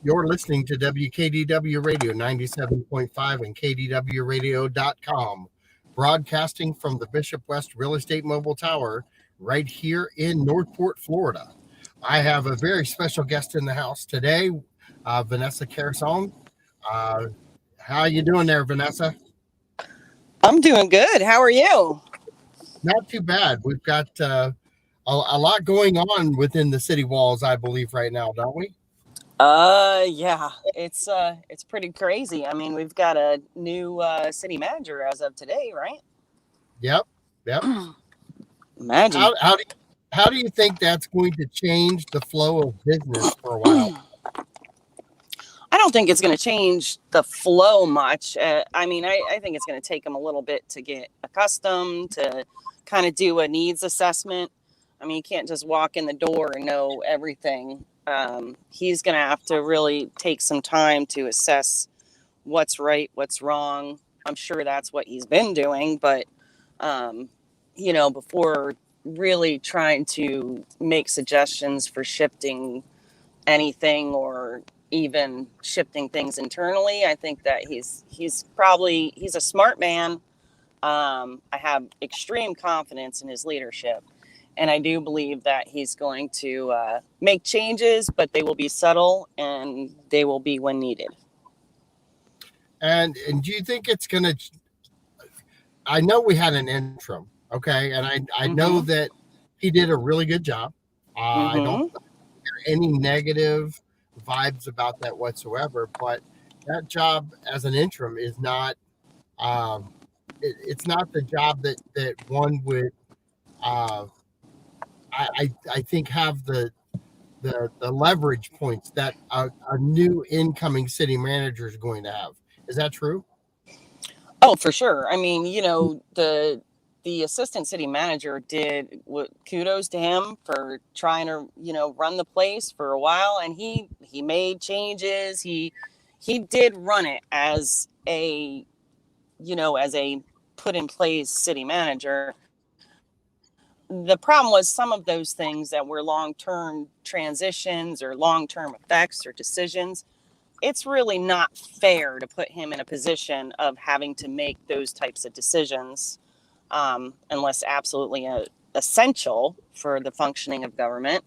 You're listening to WKDW Radio 97.5 and KDWRadio.com, broadcasting from the Bishop West Real Estate Mobile Tower right here in Northport, Florida. I have a very special guest in the house today, Vanessa Carusone. How you doing there, Vanessa? I'm doing good. How are you? Not too bad. We've got a lot going on within the city walls, I believe, right now, don't we? Yeah, it's pretty crazy. I mean, we've got a new city manager as of today, right? Yep. Imagine. How do you think that's going to change the flow of business for a while? I don't think it's going to change the flow much. I think it's going to take him a little bit to get accustomed to kind of do a needs assessment. I mean, you can't just walk in the door and know everything. He's going to have to really take some time to assess what's right, what's wrong. I'm sure that's what he's been doing, but, before really trying to make suggestions for shifting anything or even shifting things internally, I think that he's a smart man. I have extreme confidence in his leadership. And I do believe that he's going to make changes, but they will be subtle and they will be when needed. And do you think it's going to? I know we had an interim, okay, and I know that he did a really good job. I don't hear any negative vibes about that whatsoever. But that job as an interim is not. It's not the job that one would. I think have the leverage points that a new incoming city manager is going to have. Is that true? Oh, for sure. I mean, the assistant city manager did kudos to him for trying to, run the place for a while. And he made changes. He did run it as a put in place city manager. The problem was some of those things that were long-term transitions or long-term effects or decisions. It's really not fair to put him in a position of having to make those types of decisions unless absolutely essential for the functioning of government,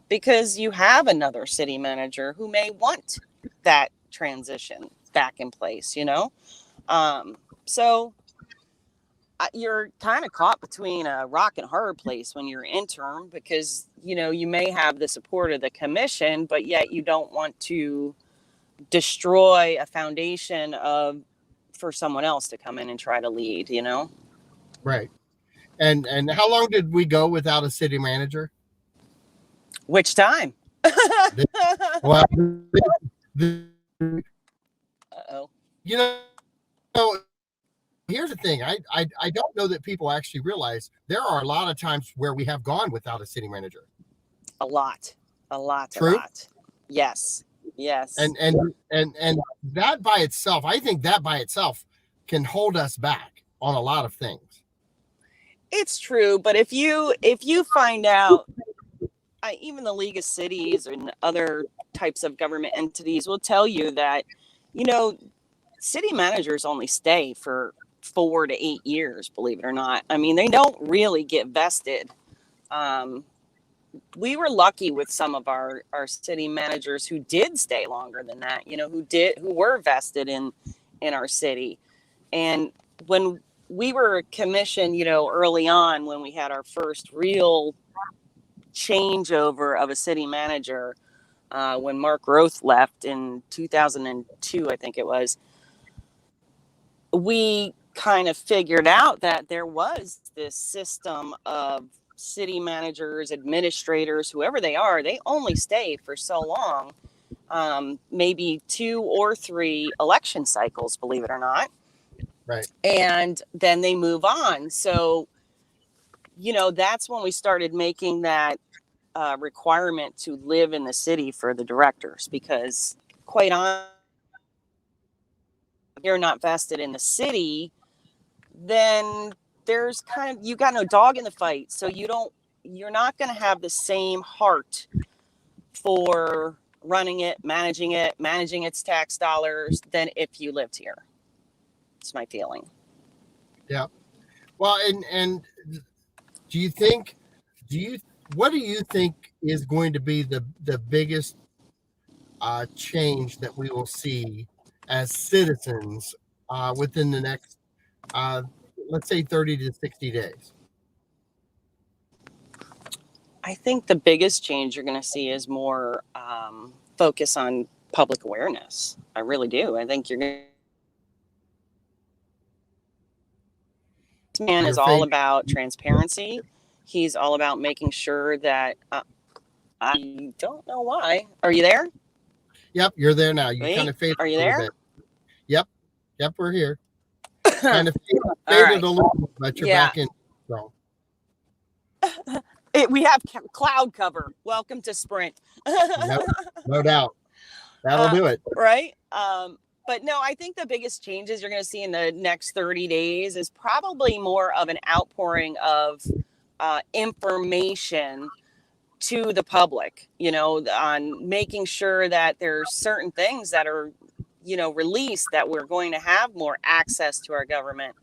because you have another city manager who may want that transition back in place, So you're kind of caught between a rock and hard place when you're interim, because, you may have the support of the commission, but yet you don't want to destroy a foundation for someone else to come in and try to lead, Right. And how long did we go without a city manager? Which time? Well, Uh-oh. Here's the thing. I don't know that people actually realize there are a lot of times where we have gone without a city manager. A lot. True? A lot. Yes. And that by itself, I think that by itself can hold us back on a lot of things. It's true, but if you find out, even the League of Cities and other types of government entities will tell you that, city managers only stay for 4 to 8 years, believe it or not. I mean, they don't really get vested. We were lucky with some of our city managers who did stay longer than that, who were vested in our city. And when we were commissioned, early on, when we had our first real changeover of a city manager, when Mark Roth left in 2002, I think it was, we kind of figured out that there was this system of city managers, administrators, whoever they are, they only stay for so long, maybe 2 or 3 election cycles, believe it or not. Right. And then they move on. So, that's when we started making that requirement to live in the city for the directors, because quite honestly, if you're not vested in the city, then there's you got no dog in the fight. So you're not going to have the same heart for running it, managing its tax dollars than if you lived here. It's my feeling. Yeah. Well, and what do you think is going to be the biggest change that we will see as citizens within the next, let's say, 30 to 60 days? I think the biggest change you're going to see is more focus on public awareness. I really do. I think you're going to. This man is all about transparency. He's all about making sure that I don't know why. Are you there? Yep, you're there now. You Wait, kind of faded are you a little there? bit. Yep, we're here. Kind of faded a little bit, but you're back in. So. We have cloud cover. Welcome to Sprint. No doubt. That'll do it. Right? But no, I think the biggest changes you're going to see in the next 30 days is probably more of an outpouring of information to the public, on making sure that there's certain things that are, released, that we're going to have more access to our government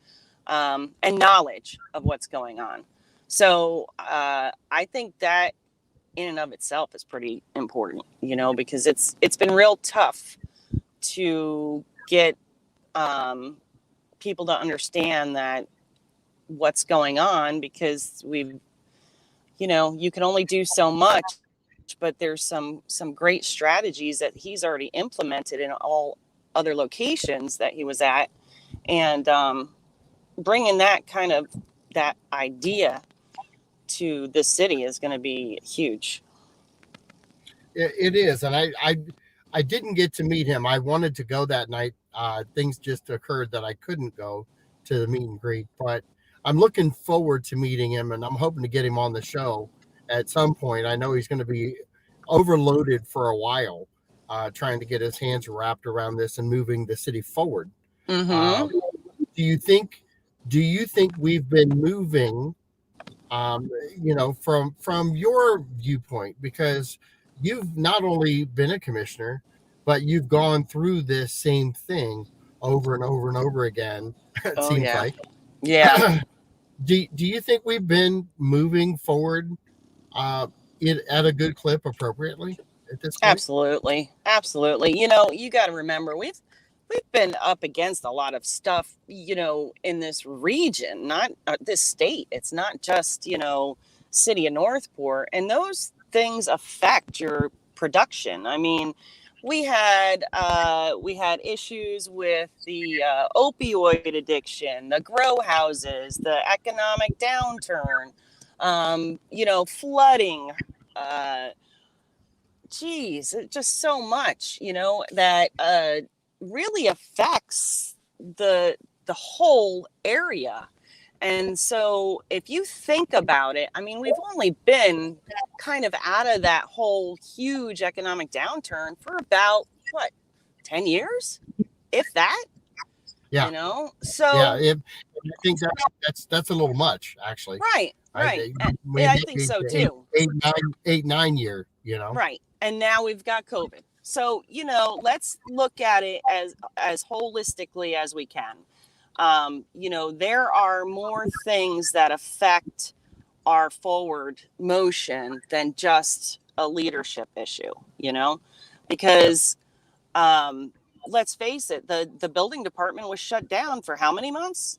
and knowledge of what's going on. So I think that in and of itself is pretty important, because it's been real tough to get people to understand that what's going on, because we've, you can only do so much, but there's some great strategies that he's already implemented in all other locations that he was at, and bringing that idea to the city is going to be huge. It is, and I didn't get to meet him. I wanted to go that night. Things just occurred that I couldn't go to the meet and greet, but I'm looking forward to meeting him, and I'm hoping to get him on the show at some point. I know he's going to be overloaded for a while, trying to get his hands wrapped around this and moving the city forward. Mm-hmm. Do you think we've been moving, from your viewpoint, because you've not only been a commissioner, but you've gone through this same thing over and over and over again. It seems like. Yeah. Do you think we've been moving forward at a good clip appropriately at this point? Absolutely. You got to remember, we've been up against a lot of stuff, in this region, not this state. It's not just, city of Northport, and those things affect your production. I mean, we had issues with the opioid addiction, the grow houses, the economic downturn, flooding. Just so much, that really affects the whole area. And so if you think about it, I mean, we've only been kind of out of that whole huge economic downturn for about 10 years, if that. Yeah. So yeah, I think that's a little much, actually. Right. I think so too. 8-9 year, Right. And now we've got COVID. So, let's look at it as holistically as we can. There are more things that affect our forward motion than just a leadership issue, because let's face it, the building department was shut down for how many months?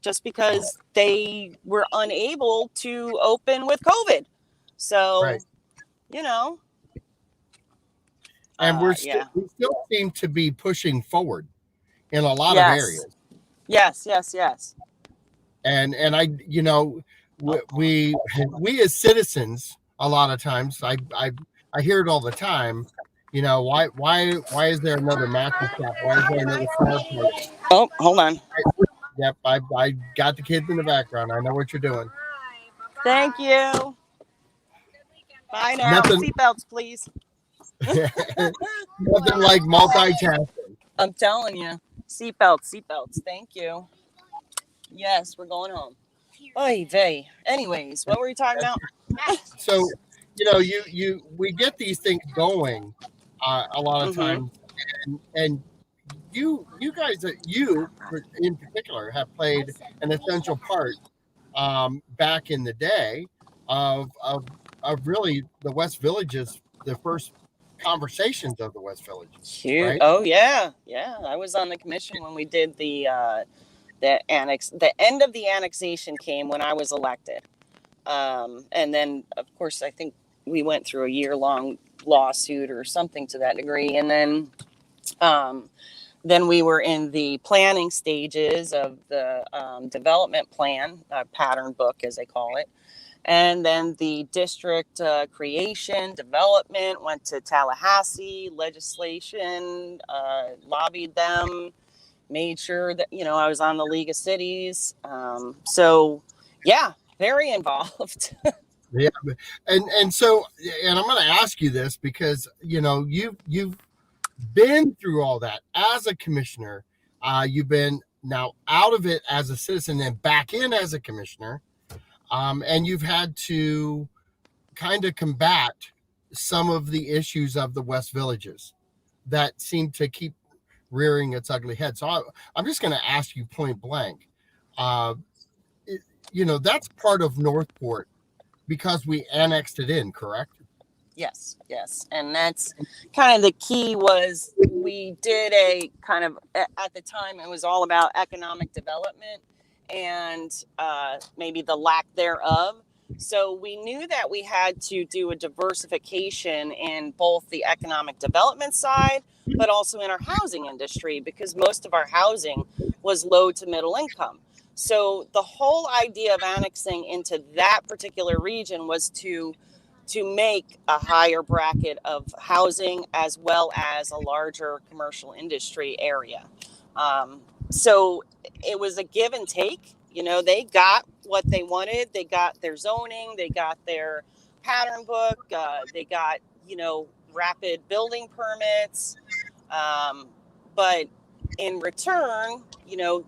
Just because they were unable to open with COVID. So, right. And we still seem to be pushing forward in a lot of areas. Yes. And I, we as citizens, a lot of times, I hear it all the time. Why is there another mattress shop? Why is there another flower place? Oh, hold on. Yep, I got the kids in the background. I know what you're doing. Thank you. Bye now. Seatbelts, please. Nothing like multitasking. I'm telling you. Seatbelts. Thank you. Yes, we're going home. Oy vey. Anyways, what were we talking about? So, we get these things going, a lot of Mm-hmm. times, and you guys, you in particular, have played an essential part back in the day of really the West Villages, the first conversations of the West Villages, Cute. right? Oh yeah, yeah. I was on the commission when we did the annex. The end of the annexation came when I was elected, and then of course I think we went through a year-long lawsuit or something to that degree, and then we were in the planning stages of the development plan, pattern book as they call it. And then the district creation, development, went to Tallahassee, legislation, lobbied them, made sure that, I was on the League of Cities. So, yeah, very involved. Yeah, and so, and I'm going to ask you this because you've been through all that as a commissioner. You've been now out of it as a citizen and back in as a commissioner, and you've had to kind of combat some of the issues of the West Villages that seem to keep rearing its ugly head. So I'm just going to ask you point blank. Uh, that's part of Northport because we annexed it in, correct? Yes. And that's kind of the key. Was we did a kind of, at the time, it was all about economic development and maybe the lack thereof. So we knew that we had to do a diversification in both the economic development side, but also in our housing industry, because most of our housing was low to middle income. So the whole idea of annexing into that particular region was to make a higher bracket of housing as well as a larger commercial industry area. So it was a give and take. They got what they wanted. They got their zoning. They got their pattern book. They got, rapid building permits. But in return,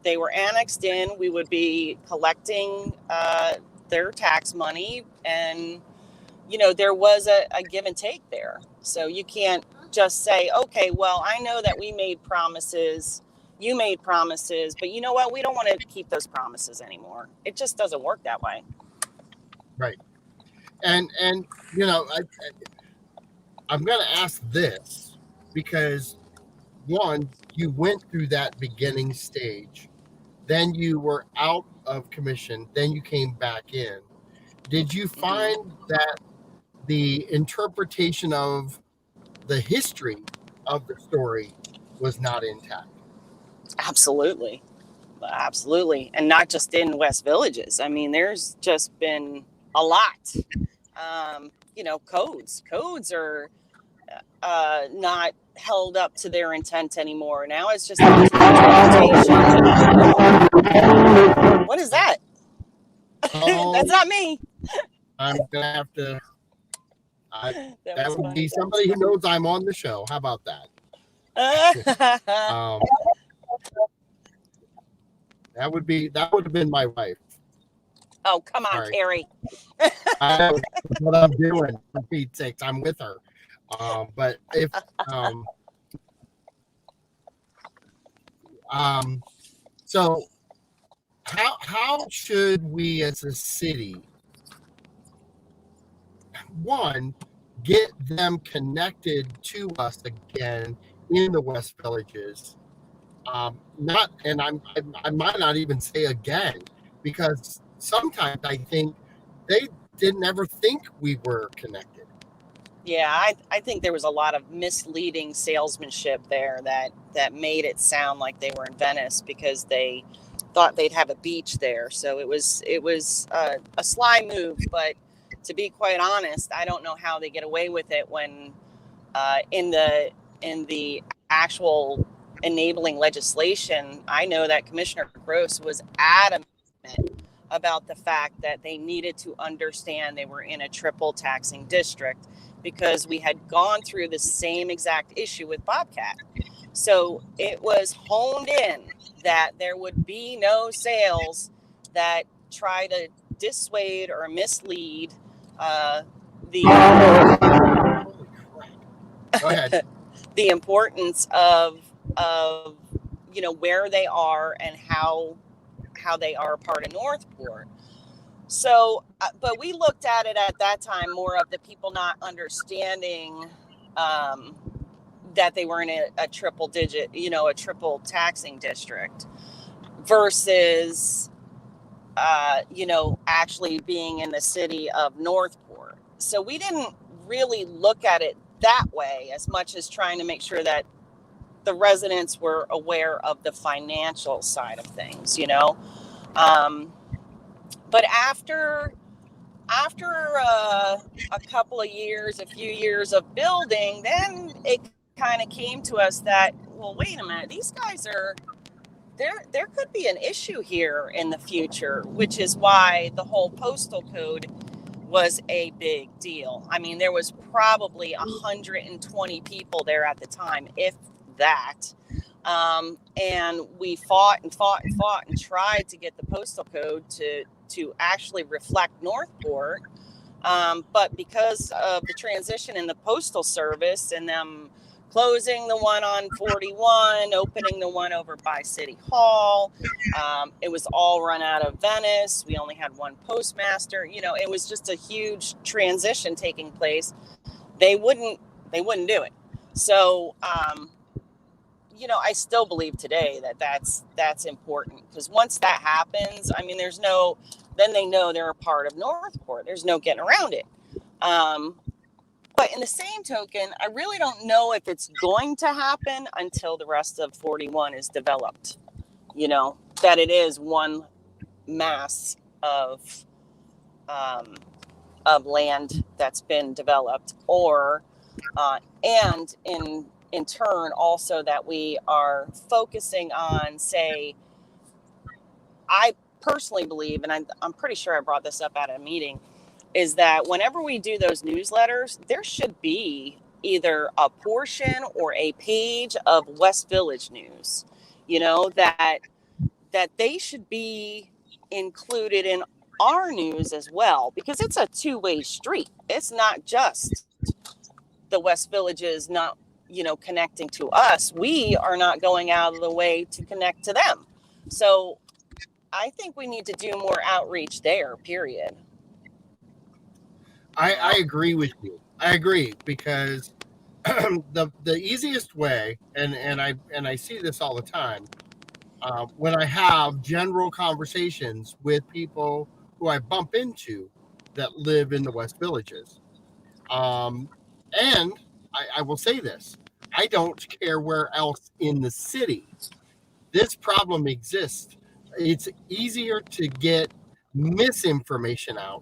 they were annexed in. We would be collecting their tax money, and there was a give and take there. So you can't just say, okay, well, I know that we made promises, you made promises, but you know what? We don't want to keep those promises anymore. It just doesn't work that way. Right. And I'm going to ask this because, one, you went through that beginning stage, then you were out of commission, then you came back in. Did you find that the interpretation of the history of the story was not intact? Absolutely. And not just in West Villages. I mean, there's just been a lot. Codes are not held up to their intent anymore. Now it's just interpretation. What is that? Oh, That's not me. I'm going to have to. That would be somebody who knows I'm on the show. How about that? That would have been my wife. Oh, come on, Carrie. I know what I'm doing, for Pete's sakes. I'm with her. But if so how should we as a city, one, get them connected to us again in the West Villages? I might not even say again, because sometimes I think they didn't ever think we were connected. Yeah, I think there was a lot of misleading salesmanship there that made it sound like they were in Venice because they thought they'd have a beach there. So it was a sly move, but to be quite honest, I don't know how they get away with it when in the actual enabling legislation, I know that Commissioner Gross was adamant about the fact that they needed to understand they were in a triple taxing district, because we had gone through the same exact issue with Bobcat. So it was honed in that there would be no sales that try to dissuade or mislead Go ahead. the importance of where they are and how they are a part of Northport. So, but we looked at it at that time more of the people not understanding that they were in a triple digit, a triple taxing district versus, actually being in the city of Northport. So we didn't really look at it that way as much as trying to make sure that the residents were aware of the financial side of things, but after a couple of years, a few years of building, then it kind of came to us that, well, wait a minute, these guys are there could be an issue here in the future, which is why the whole postal code was a big deal. I mean, there was probably 120 people there at the time, if that. And we fought and tried to get the postal code to actually reflect Northport. But because of the transition in the postal service and them closing the one on 41, opening the one over by City Hall, it was all run out of Venice. We only had one postmaster. It was just a huge transition taking place. They wouldn't do it. So, I still believe today that that's important, because once that happens, I mean, then they know they're a part of Northport. There's no getting around it. But in the same token, I really don't know if it's going to happen until the rest of 41 is developed, that it is one mass of land that's been developed, or and in turn also that we are focusing on, say, I personally believe, and I'm pretty sure I brought this up at a meeting, is that whenever we do those newsletters, there should be either a portion or a page of West Village news, that they should be included in our news as well, because it's a two-way street. It's not just the West Villages not, connecting to us. We are not going out of the way to connect to them. So I think we need to do more outreach there, period. I agree with you. I agree, because the easiest way, and I see this all the time, when I have general conversations with people who I bump into that live in the West Villages. And I will say this, I don't care where else in the city this problem exists. It's easier to get misinformation out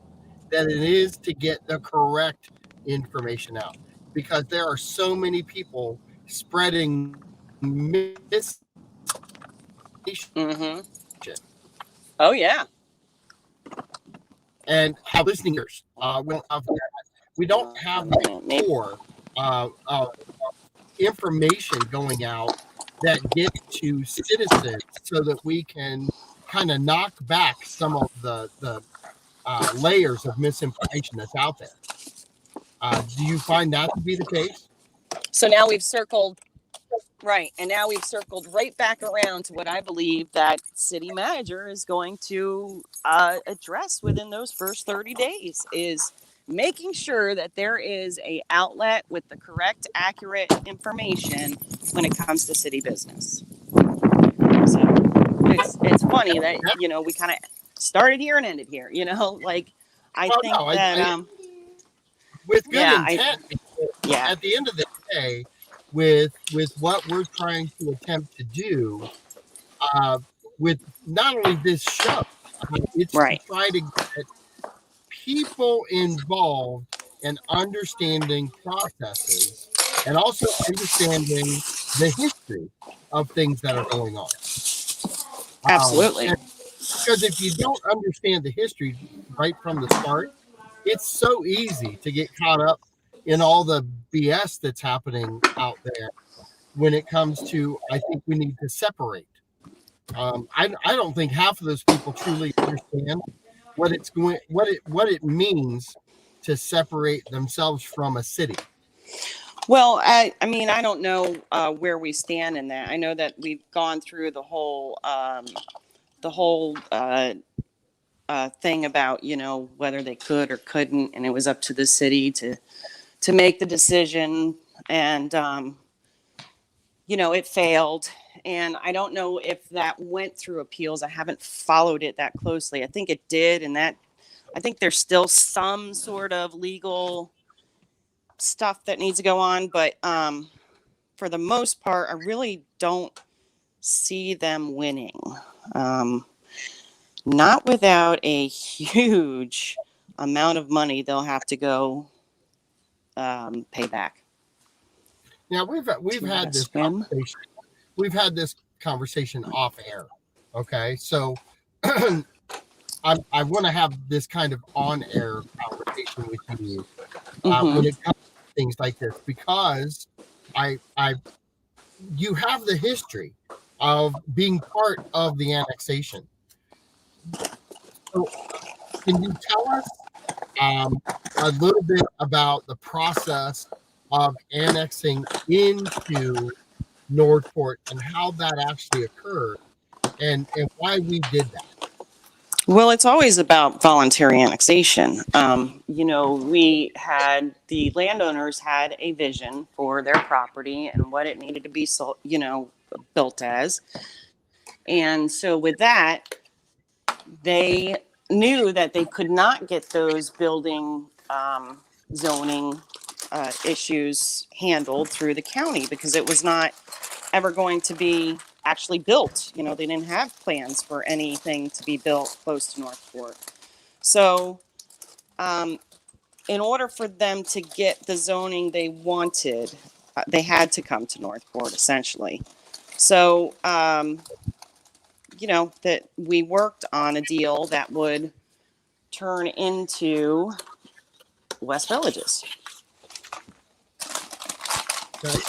than it is to get the correct information out, because there are so many people spreading misinformation. Mm-hmm. Oh, yeah. And have listening ears. We don't have more information going out that gets to citizens, so that we can kind of knock back some of the layers of misinformation that's out there. Do you find that to be the case? So now we've circled, right, and now we've circled right back around to what I believe that city manager is going to address within those first 30 days, is making sure that there is a outlet with the correct, accurate information when it comes to city business. So it's funny that, we kind of started here and ended here, with good intent. At the end of the day, with what we're trying to attempt to do, with not only this show, it's right. to try to get people involved in understanding processes and also understanding the history of things that are going on. Absolutely. Because if you don't understand the history right from the start, it's so easy to get caught up in all the BS that's happening out there when it comes to, I think we need to separate. I don't think half of those people truly understand what it means to separate themselves from a city. Well, I mean, I don't know where we stand in that. I know that we've gone through the whole thing about, you know, whether they could or couldn't, and it was up to the city to make the decision, and you know, it failed. And I don't know if that went through appeals. I haven't followed it that closely. I think it did, and that I think there's still some sort of legal stuff that needs to go on, but for the most part, I really don't see them winning. Um, Not without a huge amount of money they'll have to go pay back. Now we've had this Swim. conversation. We've had this conversation off air. Okay, so I want to have this kind of on air conversation with you when it comes to things like this, because I you have the history of being part of the annexation. So can you tell us a little bit about the process of annexing into Northport and how that actually occurred, and why we did that? Well, it's always about voluntary annexation. You know, the landowners had a vision for their property and what it needed to be, you know, built as. And so with that, they knew that they could not get those building zoning issues handled through the county because it was not ever going to be actually built. You know, they didn't have plans for anything to be built close to Northport. So, in order for them to get the zoning they wanted, they had to come to Northport essentially. So, you know, that we worked on a deal that would turn into West Villages. Okay.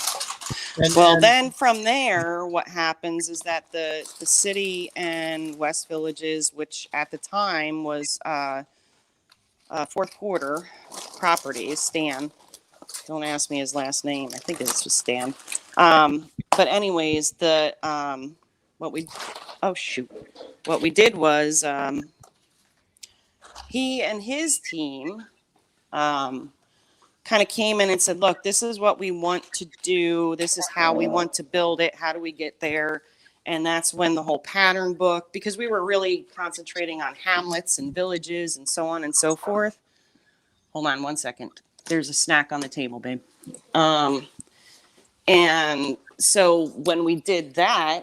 Then from there, what happens is that the city and West Villages, which at the time was fourth quarter properties, Stan. Don't ask me his last name. I think this was Stan. But anyways, what we did was he and his team kind of came in and said, look, this is what we want to do. This is how we want to build it. How do we get there? And that's when the whole pattern book, because we were really concentrating on hamlets and villages and so on and so forth. Hold on one second. There's a snack on the table, babe. And so when we did that,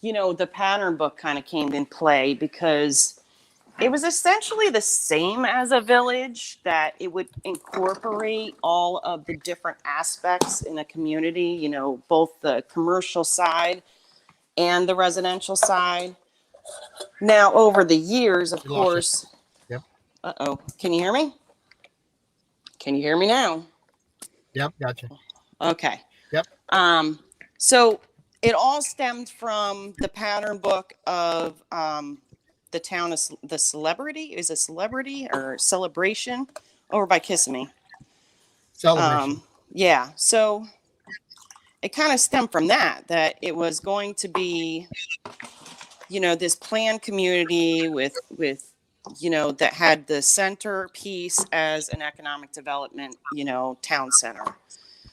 you know, the pattern book kind of came in play because it was essentially the same as a village, that it would incorporate all of the different aspects in a community, you know, both the commercial side and the residential side. Now, over the years, of course. Yep. Uh-oh. Can you hear me? Can you hear me now? Yep, gotcha. Okay. Yep. So it all stemmed from the pattern book of the town of the celebrity. Is a celebrity or celebration over by Kissimmee. Celebration. Yeah. So it kind of stemmed from that it was going to be, you know, this planned community with, you know, that had the centerpiece as an economic development, you know, town center.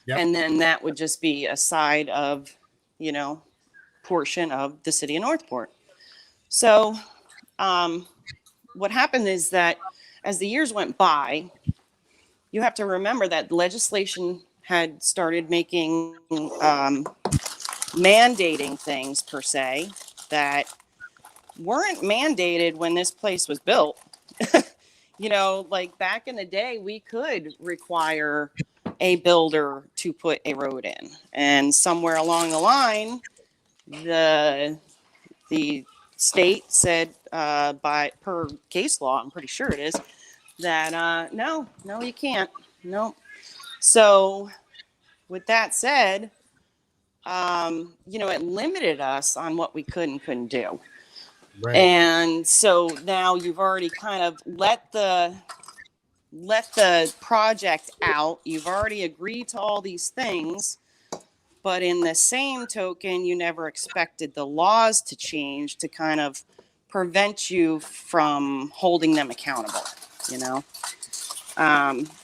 Yep. And then that would just be a side of, you know, portion of the city of Northport. So what happened is that as the years went by, you have to remember that legislation had started making mandating things per se that weren't mandated when this place was built. You know, like back in the day, we could require a builder to put a road in, and somewhere along the line, the state said, per case law, I'm pretty sure it is, that no, you can't. No. So with that said, you know, it limited us on what we could and couldn't do. Right. And so now you've already kind of let the let the project out. You've already agreed to all these things, but in the same token, you never expected the laws to change to kind of prevent you from holding them accountable, you know,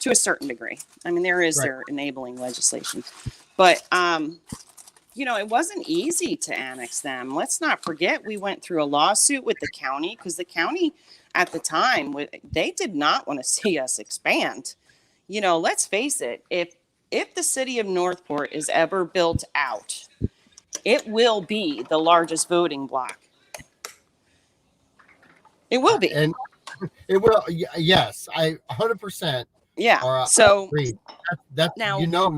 to a certain degree. I mean, there is their enabling legislation, but, you know, it wasn't easy to annex them. Let's not forget, we went through a lawsuit with the county because the county at the time, they did not want to see us expand. You know, let's face it, if the city of Northport is ever built out, it will be the largest voting block. It will be. And it will. Yes, I 100%. Yeah. So agree. That's now, you know,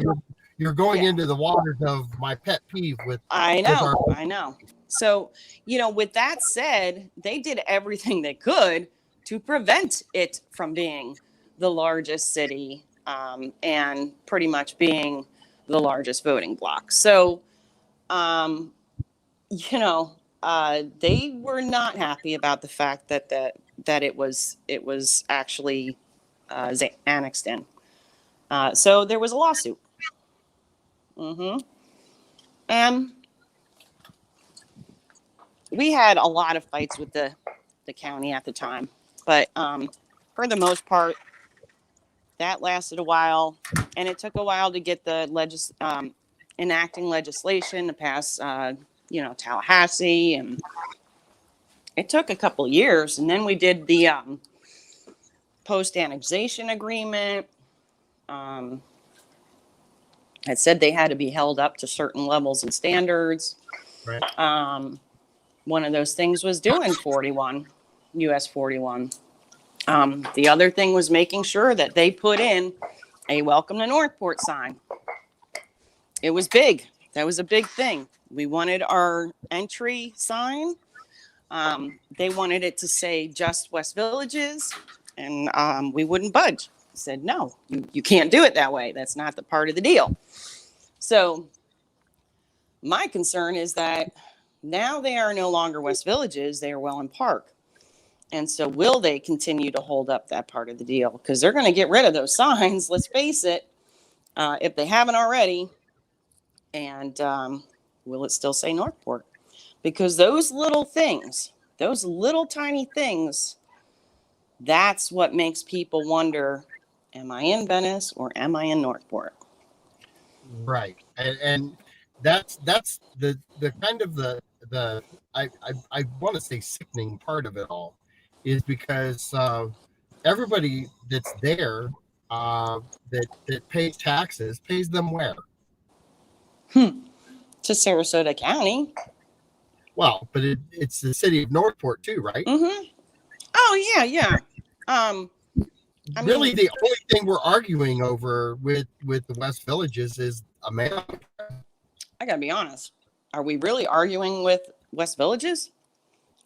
you're going into the waters of my pet peeve with. I know. So, you know, with that said, they did everything they could to prevent it from being the largest city and pretty much being the largest voting block. So, you know, they were not happy about the fact that it was actually annexed in. So there was a lawsuit. And we had a lot of fights with the county at the time, but for the most part, that lasted a while, and it took a while to get the enacting legislation to pass, you know, Tallahassee, and it took a couple of years, and then we did the post-annexation agreement. It said they had to be held up to certain levels and standards. Right. One of those things was doing 41, US 41. The other thing was making sure that they put in a welcome to Northport sign. It was big. That was a big thing. We wanted our entry sign. They wanted it to say just West Villages, and we wouldn't budge. I said, no, you can't do it that way. That's not the part of the deal. So my concern is that now they are no longer West Villages. They are Welland Park. And so will they continue to hold up that part of the deal? Because they're going to get rid of those signs, let's face it, if they haven't already. And will it still say Northport? Because those little things, those little tiny things, that's what makes people wonder, am I in Venice or am I in Northport? Right. And that's the kind of the I want to say sickening part of it all is because everybody that's there that pays taxes pays them where? To Sarasota County. Well, but it's the city of Northport too, right? Oh yeah. Really, the only thing we're arguing over with the West Villages is a man. I gotta be honest. Are we really arguing with West Villages?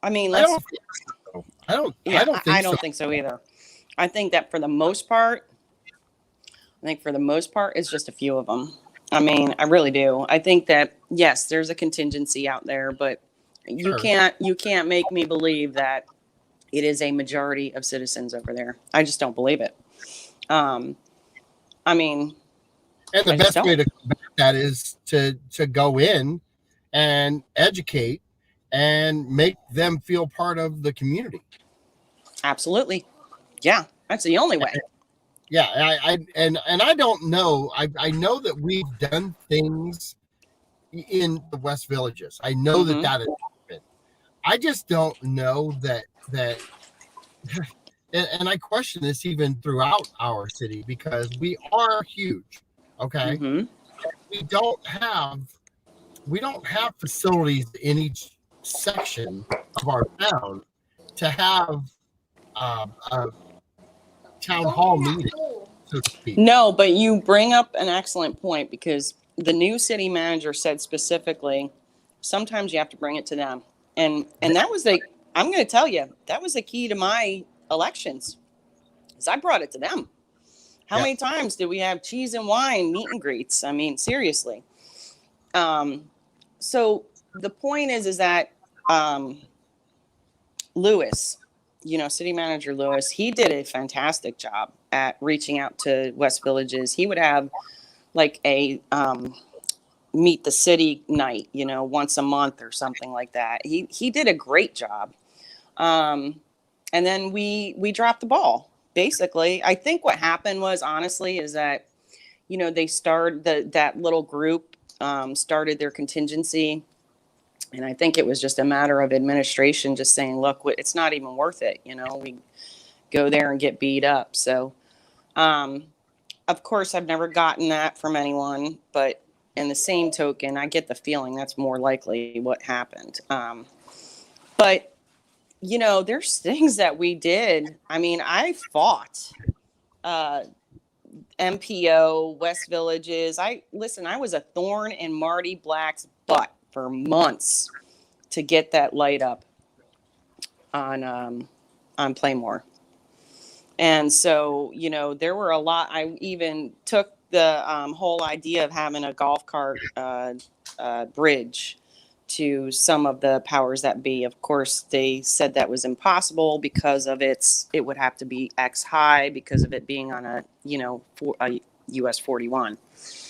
I mean, I don't think so. I don't think so either. I think that for the most part, it's just a few of them. I mean, I really do. I think that yes, there's a contingency out there, but you can't make me believe that it is a majority of citizens over there. I just don't believe it. I mean, and the best way to combat that is to go in and educate and make them feel part of the community. Absolutely. Yeah, that's the only way. Yeah, I don't know. I know that we've done things in the West Villages. I know that has happened. I just don't know that and I question this even throughout our city because we are huge. Okay. We don't have facilities in each section of our town to have a town hall meeting, so to speak. No, but you bring up an excellent point because the new city manager said specifically, sometimes you have to bring it to them. And that was I'm going to tell you, that was the key to my elections. Is I brought it to them. How many times did we have cheese and wine meet and greets? I mean, seriously. So the point is that Lewis, you know, city manager Lewis, he did a fantastic job at reaching out to West Villages. He would have like a meet the city night, once a month or something like that. He did a great job. And then we dropped the ball. Basically, I think what happened was, honestly, is that, they started that little group started their contingency. And I think it was just a matter of administration just saying, look, it's not even worth it. We go there and get beat up. So, of course, I've never gotten that from anyone. But in the same token, I get the feeling that's more likely what happened. But, there's things that we did. I mean, I fought MPO, West Villages. I was a thorn in Marty Black's butt for months to get that light up on Playmore. And so, there were a lot. I even took the whole idea of having a golf cart bridge to some of the powers that be. Of course, they said that was impossible because of it would have to be X high because of it being on a US 41.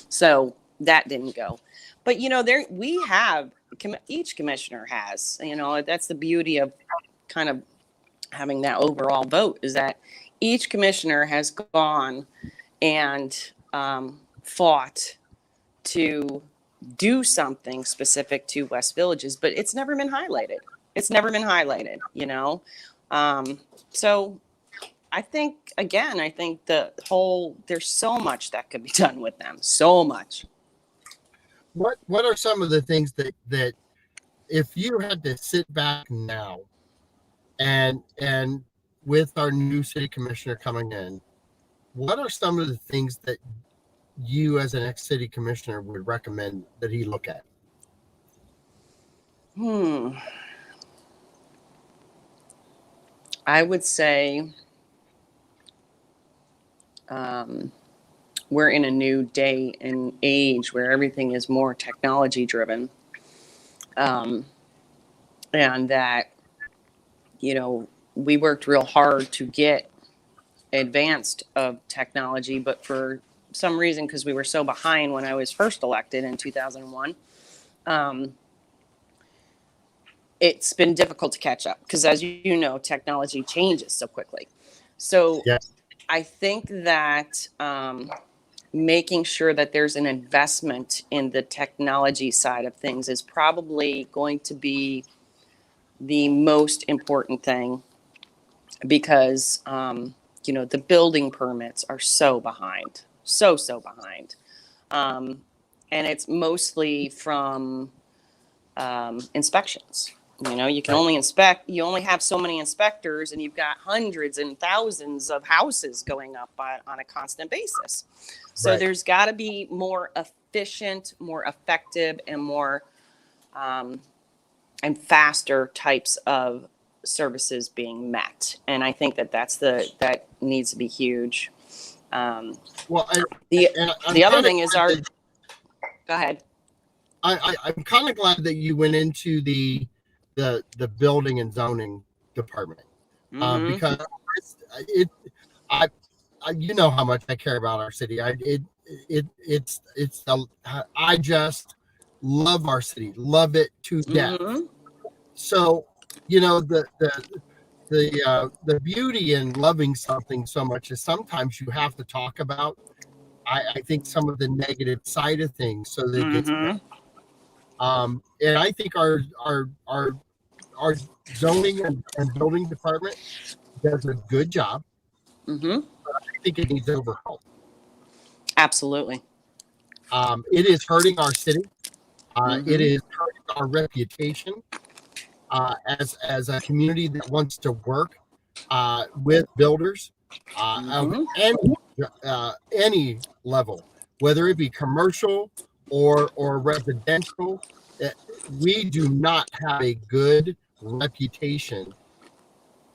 So that didn't go. But, we have, each commissioner has, that's the beauty of kind of having that overall vote, is that each commissioner has gone and fought to do something specific to West Villages, but it's never been highlighted. So I think there's so much that could be done with them. So much. What are some of the things that if you had to sit back now and with our new city commissioner coming in, what are some of the things that you as an ex-city commissioner would recommend that he look at? I would say we're in a new day and age where everything is more technology driven. And that, we worked real hard to get advanced of technology, but for some reason, because we were so behind when I was first elected in 2001, it's been difficult to catch up because, as you know, technology changes so quickly. So yes. I think that making sure that there's an investment in the technology side of things is probably going to be the most important thing, because the building permits are so behind, so behind, and it's mostly from inspections. You can only inspect, you only have so many inspectors, and you've got hundreds and thousands of houses going up on a constant basis. So there's got to be more efficient, more effective, and more and faster types of services being met. And I think that needs to be huge. The other thing is go ahead. I'm kind of glad that you went into the building and zoning department, because you know how much I care about our city. I just love our city, love it to death. So the beauty in loving something so much is sometimes you have to talk about, I think, some of the negative side of things so that it gets better. And I think our zoning and building department does a good job. But I think it needs overhaul. Absolutely. It is hurting our city. It is hurting our reputation as a community that wants to work with builders of any level, whether it be commercial or residential. We do not have a good reputation,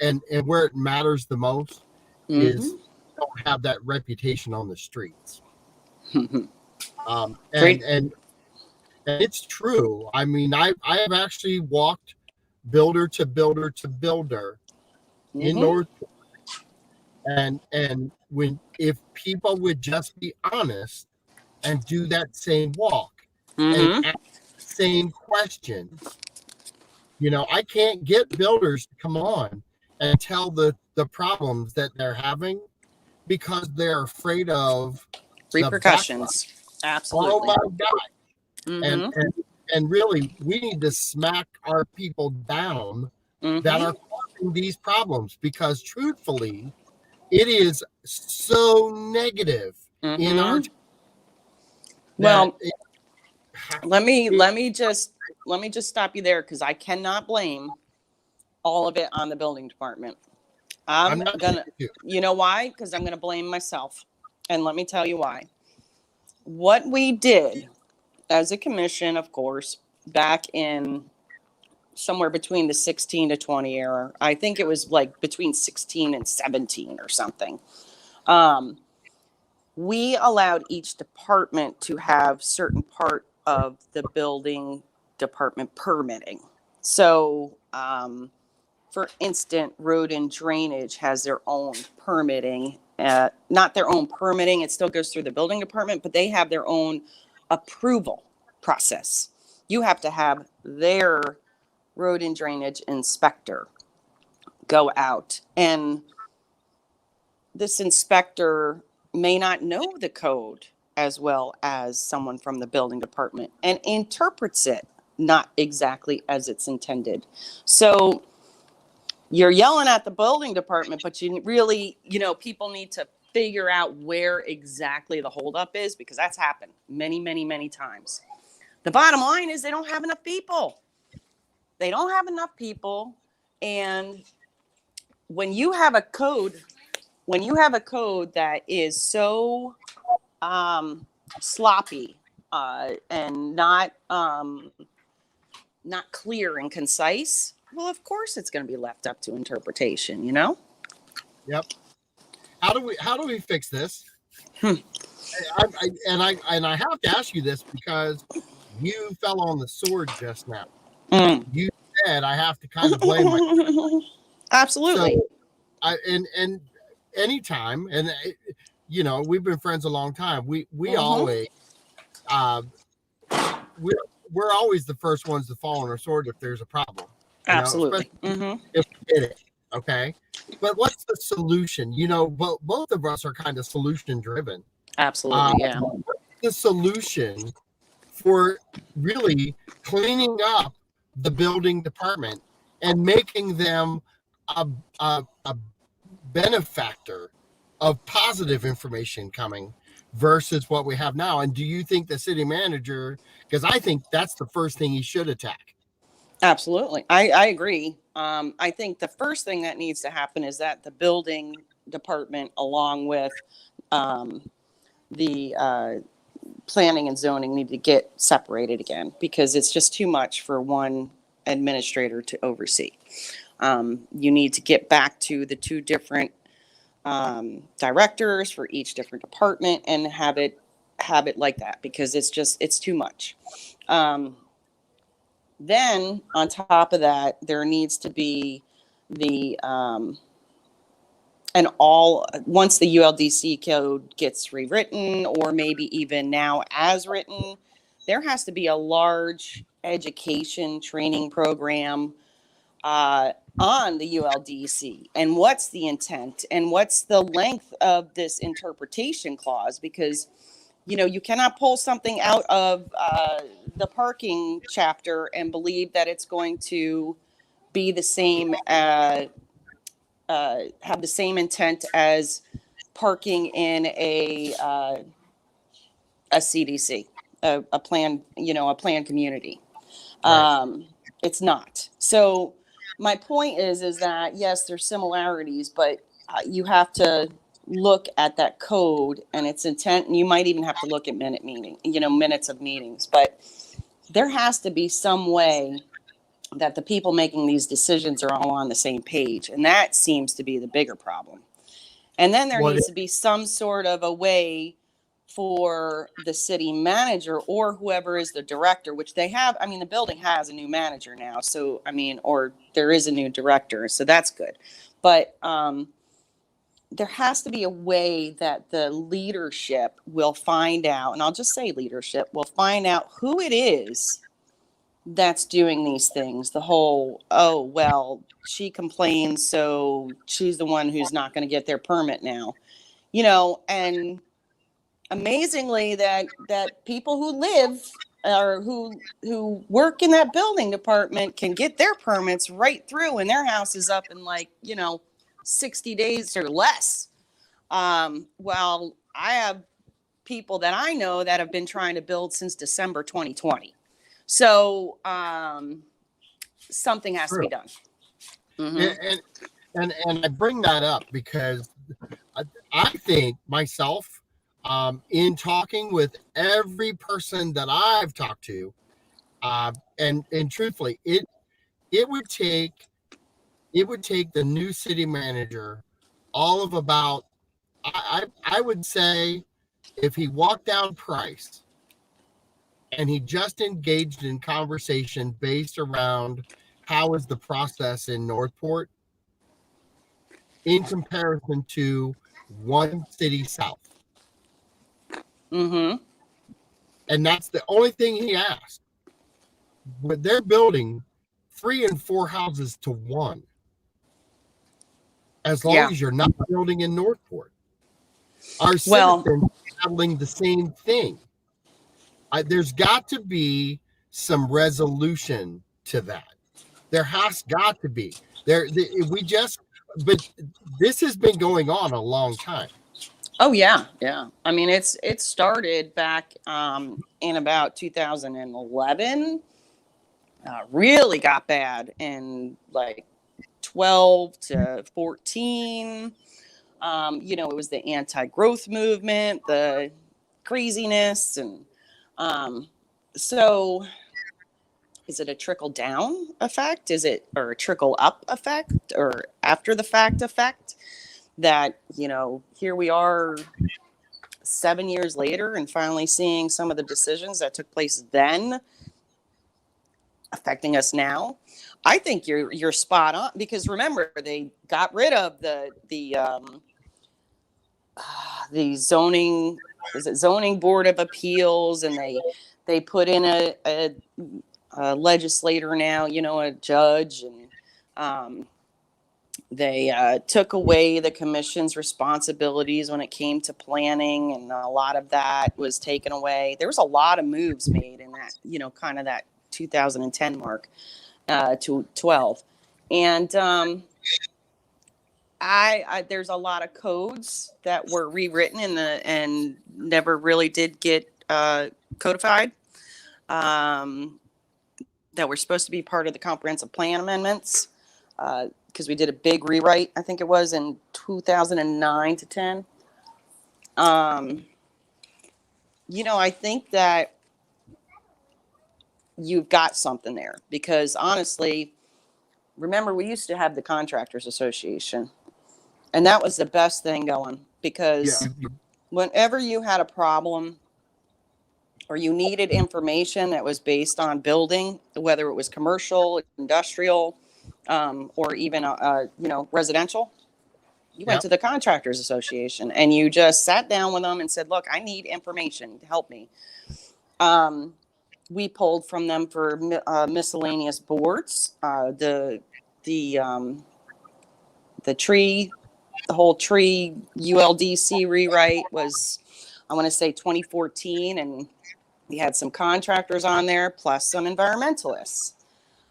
and where it matters the most is don't have that reputation on the streets. And it's true. I mean, I have actually walked builder to builder to builder in North, And when if people would just be honest and do that same walk and Mm-hmm. ask the same questions, I can't get builders to come on and tell the problems that they're having because they're afraid of the backlash. Repercussions. Oh Absolutely. my God. And Mm-hmm. and and really we need to smack our people down that Mm-hmm. are causing these problems, because truthfully it is so negative in our Mm-hmm. that Well, let me it, let me just let me just stop you there, because I cannot blame all of it on the building department. I'm I'm not going gonna, to. you know why? Because I'm gonna blame myself, and let me tell you why. What we did as a commission, of course, back in somewhere between the 16 to 20 era, I think it was like between 16 and 17 or something. Um, we allowed each department to have certain part of the building department permitting. So, for instance, road and drainage has their own permitting. Not their own permitting, it still goes through the building department, but they have their own approval process. You have to have their road and drainage inspector go out, and this inspector may not know the code as well as someone from the building department and interprets it not exactly as it's intended. So you're yelling at the building department, but you really, people need to figure out where exactly the holdup is, because that's happened many, many, many times. The bottom line is they don't have enough people. They don't have enough people. And when you have a code, that is so sloppy and not clear and concise, well, of course it's going to be left up to interpretation. Yep. How do we fix this? Hmm. And I have to ask you this because you fell on the sword just now. Mm. You said I have to kind of blame my. Absolutely. So and anytime, and we've been friends a long time. We Mm-hmm. always uh we're always the first ones to fall on our sword if there's a problem. Especially Absolutely. Mm-hmm. if we did it. Okay. But what's the solution? Both of us are kind of solution driven. Absolutely. Yeah. The solution for really cleaning up the building department and making them a benefactor of positive information coming versus what we have now? And do you think the city manager, because I think that's the first thing he should attack. Absolutely. I agree. I think the first thing that needs to happen is that the building department, along with the planning and zoning, need to get separated again, because it's just too much for one administrator to oversee. You need to get back to the two different directors for each different department and have it like that, because it's too much. Then on top of that, there needs to be the once the ULDC code gets rewritten, or maybe even now as written, there has to be a large education training program on the ULDC and what's the intent and what's the length of this interpretation clause, because you cannot pull something out of the parking chapter and believe that it's going to be the same, have the same intent as parking in a CDC, a planned, a planned community. Right. It's not. So my point is that yes, there's similarities, but you have to look at that code and its intent, and you might even have to look at minutes of meetings. But there has to be some way that the people making these decisions are all on the same page, and that seems to be the bigger problem. And then there What needs to be some sort of a way for the city manager or whoever is the director, which they have. I mean, the building has a new manager now. So, or there is a new director. So that's good. But there has to be a way that the leadership will find out, and I'll just say leadership will find out who it is that's doing these things. The whole, oh, well, she complains, so she's the one who's not going to get their permit now, and amazingly that people who live or who work in that building department can get their permits right through, and their house is up in 60 days or less. Well, I have people that I know that have been trying to build since December 2020. So something has to be done. Mm-hmm. And I bring that up because I think myself, in talking with every person that I've talked to, and truthfully, it would take the new city manager all of about, I would say, if he walked down Price and he just engaged in conversation based around how is the process in Northport in comparison to one city south. Mm-hmm. And that's the only thing he asked. But they're building 3 and 4 houses to one. As long as you're not building in Northport. Our citizens are handling the same thing. There's got to be some resolution to that. There has got to be. But this has been going on a long time. Oh yeah. I mean, it started back in about 2011. Really got bad in 12 to 14. It was the anti-growth movement, the craziness, and so is it a trickle down effect? Is it or a trickle up effect or after the fact effect that, here we are 7 years later and finally seeing some of the decisions that took place then affecting us now? I think you're spot on, because remember, they got rid of the zoning board of appeals, and they put in a legislator now, a judge, and they took away the commission's responsibilities when it came to planning, and a lot of that was taken away. There was a lot of moves made in that, kind of that 2010 mark to 12. And I there's a lot of codes that were rewritten and never really did get codified, that were supposed to be part of the comprehensive plan amendments, because we did a big rewrite, I think it was in 2009 to 10. I think that you've got something there, because honestly, remember, we used to have the Contractors Association, and that was the best thing going, because whenever you had a problem or you needed information that was based on building, whether it was commercial, industrial, or even residential, you went to the Contractors Association and you just sat down with them and said, look, I need information to help me. We pulled from them for miscellaneous boards. The whole tree ULDC rewrite was, I want to say, 2014, and we had some contractors on there plus some environmentalists.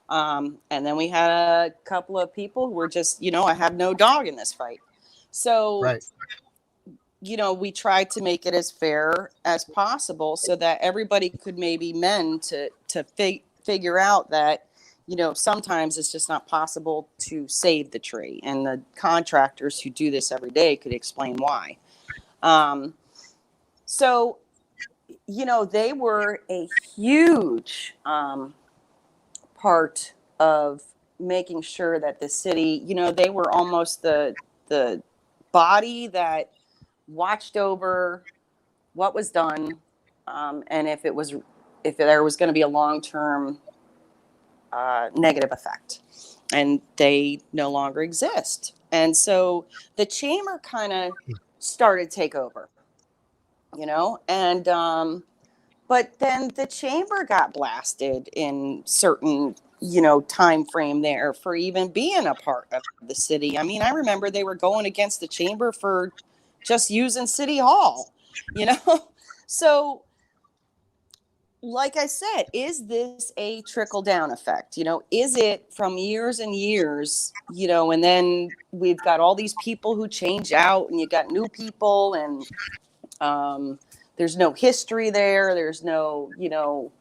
And then we had a couple of people who were just, I have no dog in this fight. So, right. We tried to make it as fair as possible so that everybody could maybe mend to figure out that, sometimes it's just not possible to save the tree. And the contractors who do this every day could explain why. So, they were a huge part of making sure that the city, they were almost the body that watched over what was done, and if there was going to be a long-term negative effect, and they no longer exist. And so the chamber kind of started to take over, you know, and but then the chamber got blasted in certain, you know, time frame there for even being a part of the city. I mean, I remember they were going against the chamber for just using City Hall, you know. So like I said, is this a trickle down effect? You know, is it from years and years, you know, and then we've got all these people who change out and you got new people, and there's no history there. There's no, you know,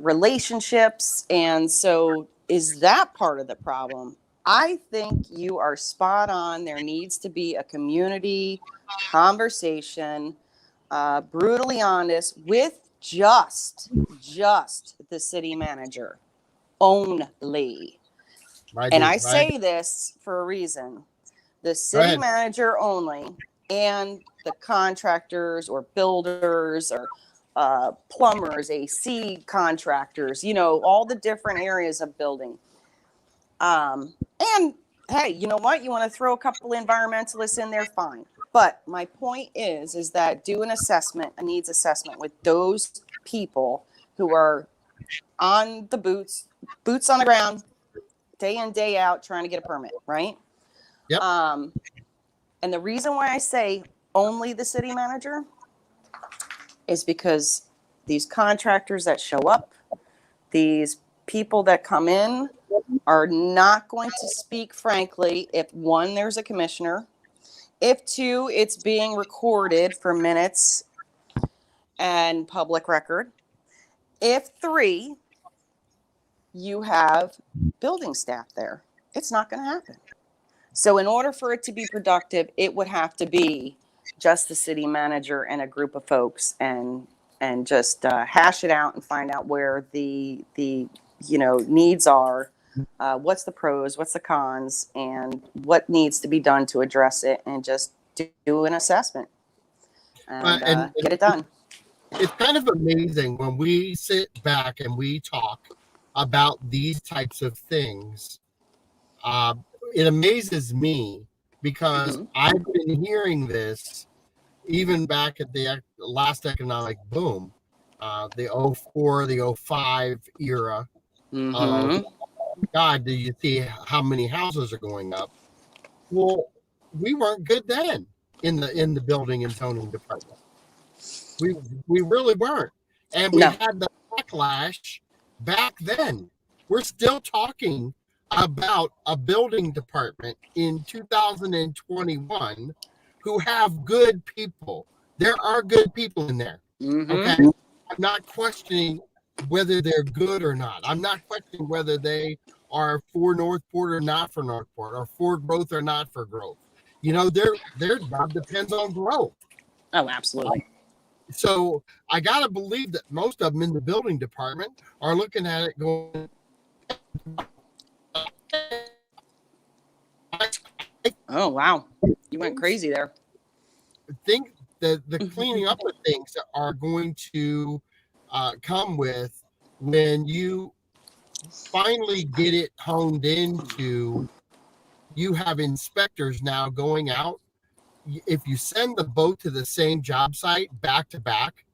relationships. And so is that part of the problem? I think you are spot on. There needs to be a community conversation, brutally honest, with just the city manager only. And I say this for a reason. The city manager only, and the contractors or builders or plumbers, AC contractors, you know, all the different areas of building. And hey, you know what? You want to throw a couple environmentalists in there, fine. But my point is that do an assessment, a needs assessment with those people who are on the boots on the ground, day in, day out, trying to get a permit, right? Yep. And the reason why I say only the city manager is because these contractors that show up, these people that come in are not going to speak frankly if, one, there's a commissioner, if, two, it's being recorded for minutes and public record, if, three, you have building staff there. It's not going to happen. So in order for it to be productive, it would have to be just the city manager and a group of folks, and just hash it out and find out where the you know, needs are, what's the pros, what's the cons, and what needs to be done to address it, and just do an assessment and get it done. It's kind of amazing when we sit back and we talk about these types of things. It amazes me because I've been hearing this even back at the last economic boom, the 04, the 05 era. God, do you see how many houses are going up? Well, we weren't good then in the building and zoning department. We really weren't, and we had the backlash back then. We're still talking about a building department in 2021 who have good people. There are good people in there. Okay, I'm not questioning whether they're good or not. I'm not questioning whether they are for Northport or not for Northport, or for growth or not for growth. You know, their job depends on growth. Oh, absolutely. So I gotta believe that most of them in the building department are looking at it going, oh wow, you went crazy there. I think the cleaning up of things are going to come with when you finally get it honed into, you have inspectors now going out. If you send the boat to the same job site back to back,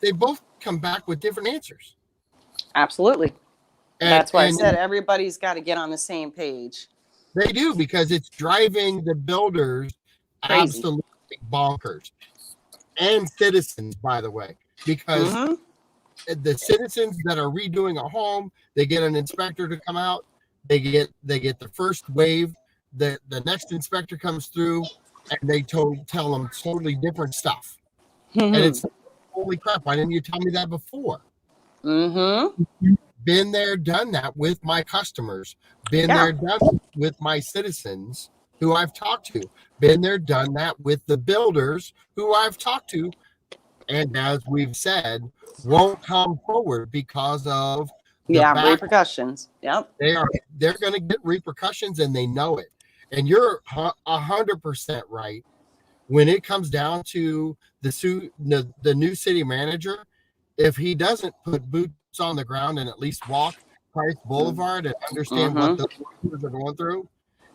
they both come back with different answers. Absolutely. And that's why I said everybody's got to get on the same page. They do, because it's driving the builders absolutely bonkers, and citizens, by the way, because the citizens that are redoing a home, they get an inspector to come out, they get the first wave, the next inspector comes through, and they tell them totally different stuff. And it's, holy crap, why didn't you tell me that before? Been there, done that with my customers. Been there, done that with my citizens who I've talked to. Been there, done that with the builders who I've talked to. And as we've said, won't come forward because of repercussions. Yep. They're going to get repercussions, and they know it. And you're 100% right. When it comes down to the new city manager, if he doesn't put boots on the ground and at least walk Price Boulevard and understand what the workers are going through,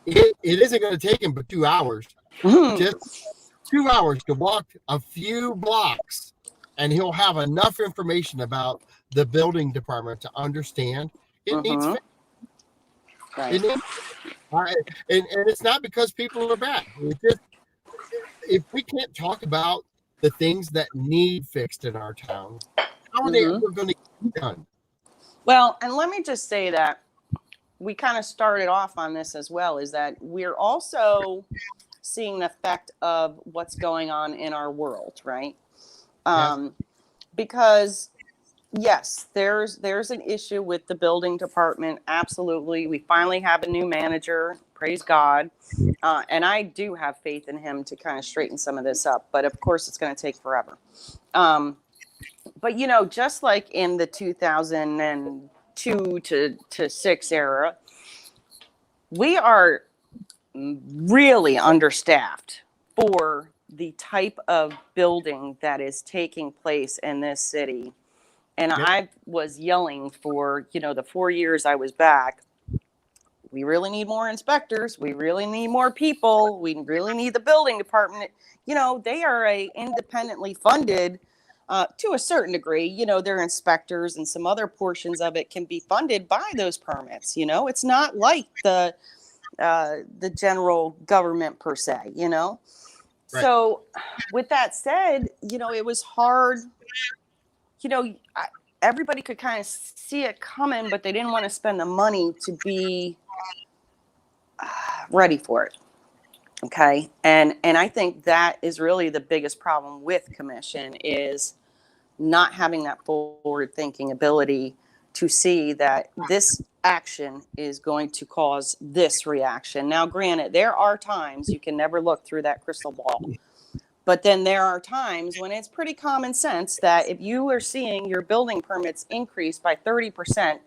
it isn't going to take him but 2 hours, just 2 hours to walk a few blocks, and he'll have enough information about the building department to understand it needs fixing. Right. And it's not because people are bad. It's just, if we can't talk about the things that need fixed in our town, how are they ever going to get done? Well, and let me just say that we kind of started off on this as well, is that we're also seeing the effect of what's going on in our world, right? Because yes, there's an issue with the building department. Absolutely. We finally have a new manager. Praise God. And I do have faith in him to kind of straighten some of this up. But of course, it's going to take forever. But, you know, just like in the 2002 to 6 era, we are really understaffed for the type of building that is taking place in this city. And I was yelling for, you know, the 4 years I was back. We really need more inspectors. We really need more people. We really need the building department. You know, they are independently funded to a certain degree. You know, their inspectors and some other portions of it can be funded by those permits. You know, it's not like the general government per se, you know. Right. So with that said, you know, it was hard. You know, everybody could kind of see it coming, but they didn't want to spend the money to be ready for it. Okay. And I think that is really the biggest problem with commission, is not having that forward thinking ability to see that this action is going to cause this reaction. Now, granted, there are times you can never look through that crystal ball. But then there are times when it's pretty common sense that if you are seeing your building permits increase by 30%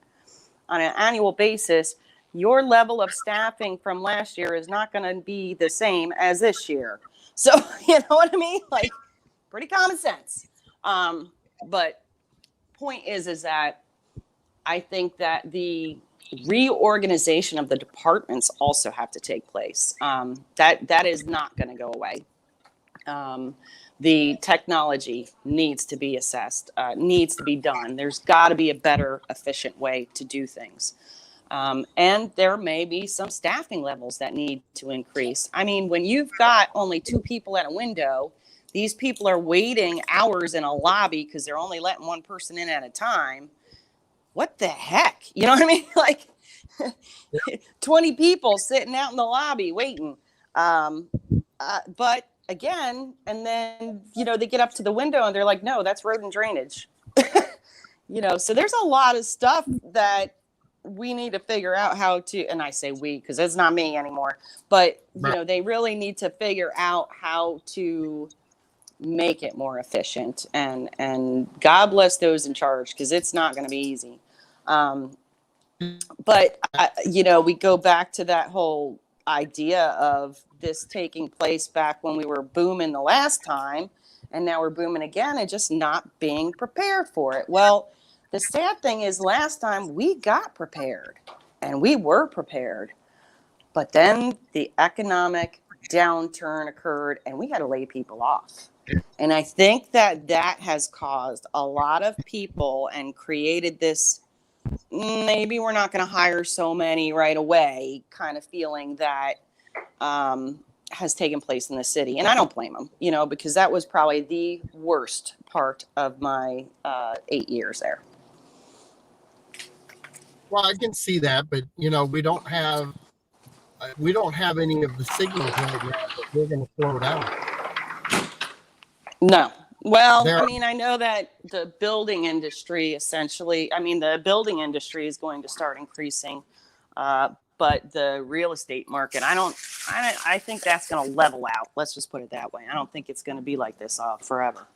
on an annual basis, your level of staffing from last year is not going to be the same as this year. So, you know what I mean? Like, pretty common sense. But point is that I think that the reorganization of the departments also have to take place. That is not going to go away. The technology needs to be assessed, needs to be done. There's got to be a better, efficient way to do things. And there may be some staffing levels that need to increase. I mean, when you've got only 2 people at a window, these people are waiting hours in a lobby because they're only letting 1 person in at a time. What the heck? You know what I mean? Like 20 people sitting out in the lobby waiting. But again, and then, you know, they get up to the window and they're like, no, that's road and drainage. You know, so there's a lot of stuff that we need to figure out how to, and I say we, because it's not me anymore, but, you know, they really need to figure out how to make it more efficient, and God bless those in charge, because it's not going to be easy. But, you know, we go back to that whole idea of this taking place back when we were booming the last time, and now we're booming again, and just not being prepared for it. Well, the sad thing is, last time we got prepared, and we were prepared, but then the economic downturn occurred and we had to lay people off. And I think that has caused a lot of people and created this, maybe we're not going to hire so many right away kind of feeling that has taken place in the city. And I don't blame them, you know, because that was probably the worst part of my 8 years there. Well, I can see that, but, you know, we don't have any of the signals right now that we're going to slow down. No. Well, I mean, I know that the building industry essentially, I mean, the building industry is going to start increasing, but the real estate market, I think that's going to level out. Let's just put it that way. I don't think it's going to be like this forever.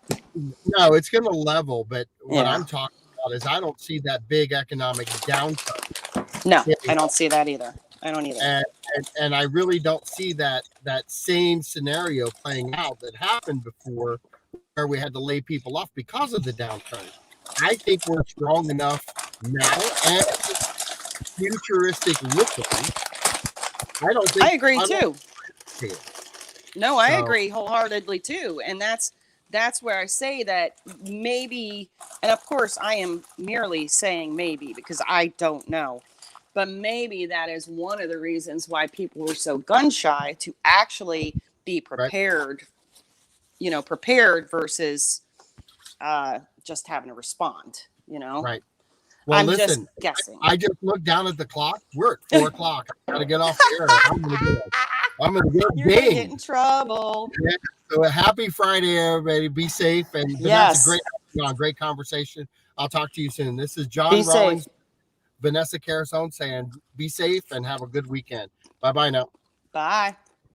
No, it's going to level, but what I'm talking about is I don't see that big economic downturn. No, I don't see that either. I don't either. And I really don't see that same scenario playing out that happened before, where we had to lay people off because of the downturn. I think we're strong enough now and futuristic looking I don't think I agree I too. don't, No, I so, agree wholeheartedly too. And that's where I say that maybe, and of course I am merely saying maybe because I don't know, but maybe that is one of the reasons why people were so gun shy to actually be right, prepared, prepared versus just having to respond, right. Well, I'm just listen, guessing. I just looked down at the clock. We're at 4 o'clock. I gotta get off the air. I'm gonna get You're going to get dinged. in trouble. Yeah. So happy Friday, everybody. Be safe. And Vanessa, Yes. great conversation. I'll talk to you soon. This is Be John safe. Rawlings, Vanessa Carusone saying be safe and have a good weekend. Bye-bye now. Bye.